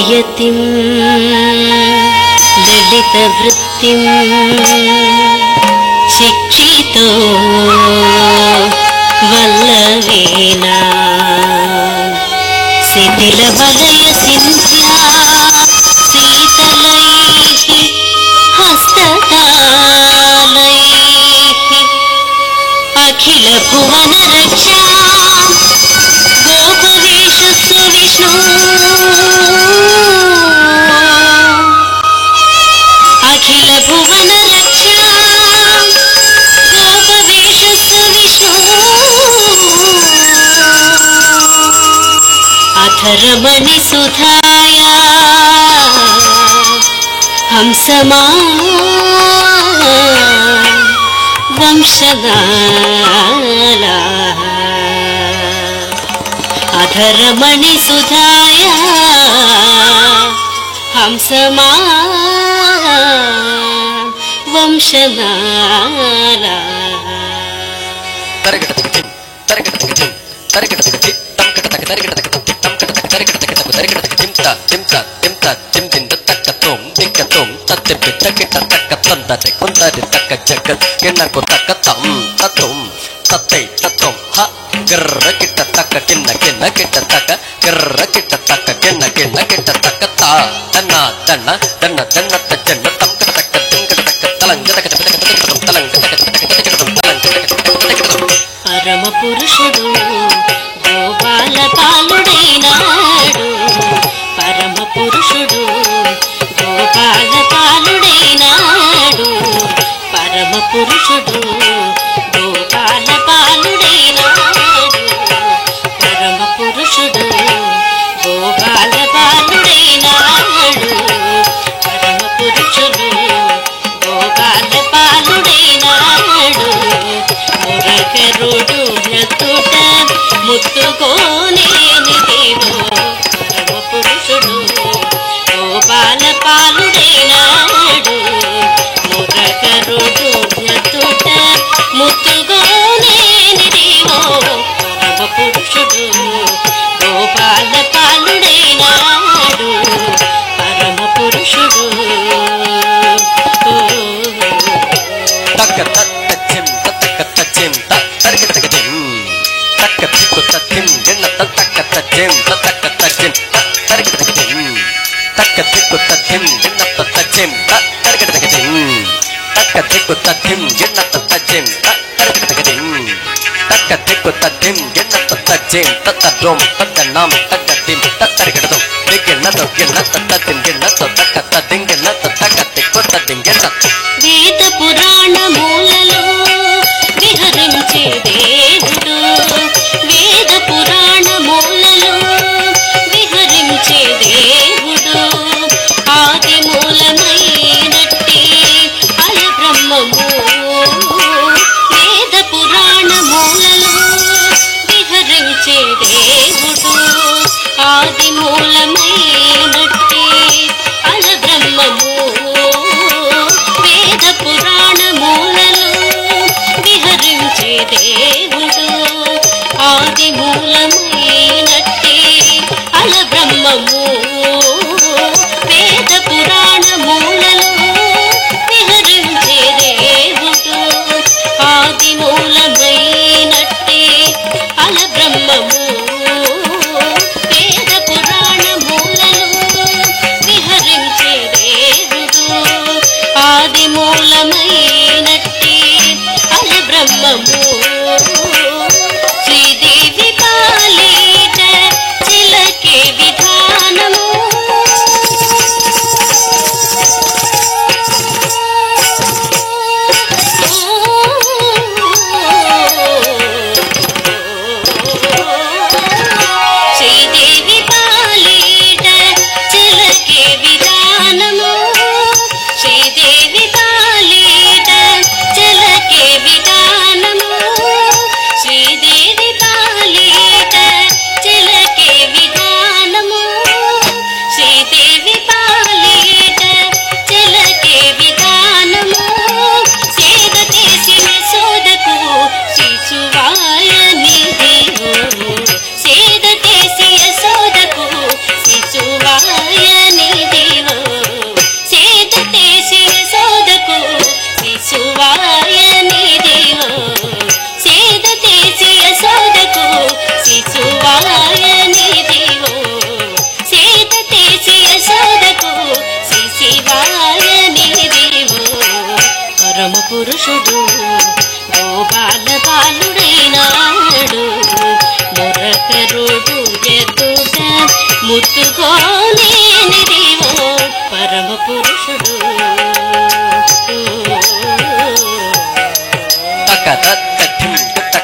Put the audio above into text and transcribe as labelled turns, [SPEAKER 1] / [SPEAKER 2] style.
[SPEAKER 1] నియతిం లలిత వృత్తిం శిక్షితో వల్లవేనా శిథిల వలయ సింధ్యా శీతలైః హస్తతాళైః అఖిల భువన రక్షా గోపవేషస్వ విష్ణు అఖిల భువన రక్షా గోపవేషస్వ విష్ణు అథరమణి సుధాయా హంసమా వంశనాలా అధరమణి సుధాయా హంసమా వంశనాలా
[SPEAKER 2] గిర్ర కిట్ట తక్క కిన్న కిన్న కిట్ట తక్క గిర్ర కిట్ట తక్క కిన్న కిన్న కిట్ట తక్క తా దన్న దన్న దన్న దన్న తన్న తంకట తక్క తంకట తక్క తలంగ తక్క తక్క తక్క తలంగ తక్క తక్క తలంగ తక్క
[SPEAKER 1] పరమ పురుషుడు గోపాల పాలుడైనాడు పరమ పురుషుడు గోపాల పాలుడైనాడు పరమ పురుషుడు గోపాల పాలుడైనాడు పరమ పురుషుడు గోపాల పాలుడైనాడు పరమ పురుషుడు గోపాల పాలుడైనాడు మురకరుడు ఎత్తుట ముత్తుకోనేనిదేవో పరమ పురుషుడు గోపాల పాలుడైనాడు మురకరుడు ఎత్తుట ముత్తుకోనేనిదేవో పరమ పురుషుడు గోపాల పాలుడైనాడు పరమ పురుషుడు
[SPEAKER 2] తక్క తక్క చిం తక్క తచ్చిం తక్క తక్క తక్క తిక్కు తచ్చిం గిన్న తక్క తచ్చిం తక్క తచ్చిం తక్క తక్క తక్క తిక్కు తచ్చిం గిన్న తచ్చిం తక్క తక్క తక్క తిక్కు తచ్చిం గిన్న తచ్చిం తక్క తక్క తక్క తిక్కు తచ్చిం గిన్న తచ్చిం తక్క దోం తక్క నాం తక్క తిం తక్క తరగడదు దిగిన్న దొగిన్న తచ్చిం గిన్న తక్క తదింగిన్న తక్క తిక్కు తదింగిన్న
[SPEAKER 1] వేద పురాణ మూలలో విహరించే దేవుడు వేద పురాణ మూలలో విహరించే దేవుడు ఆది మూలమైనట్టి అల బ్రహ్మము వేద పురాణ మూలలో విహరించే దేవుడు ఆది మూలమైనట్టి అల బ్రహ్మము వేద పురాణ మూలలో విహరించే దేవుడు ఆది మూలమైనట్టి అల బ్రహ్మము వేద పురాణ మూలలో విహరించే దేవుడు ఆది మూలమైనట్టి అల బ్రహ్మము వేద పురాణ మూలలో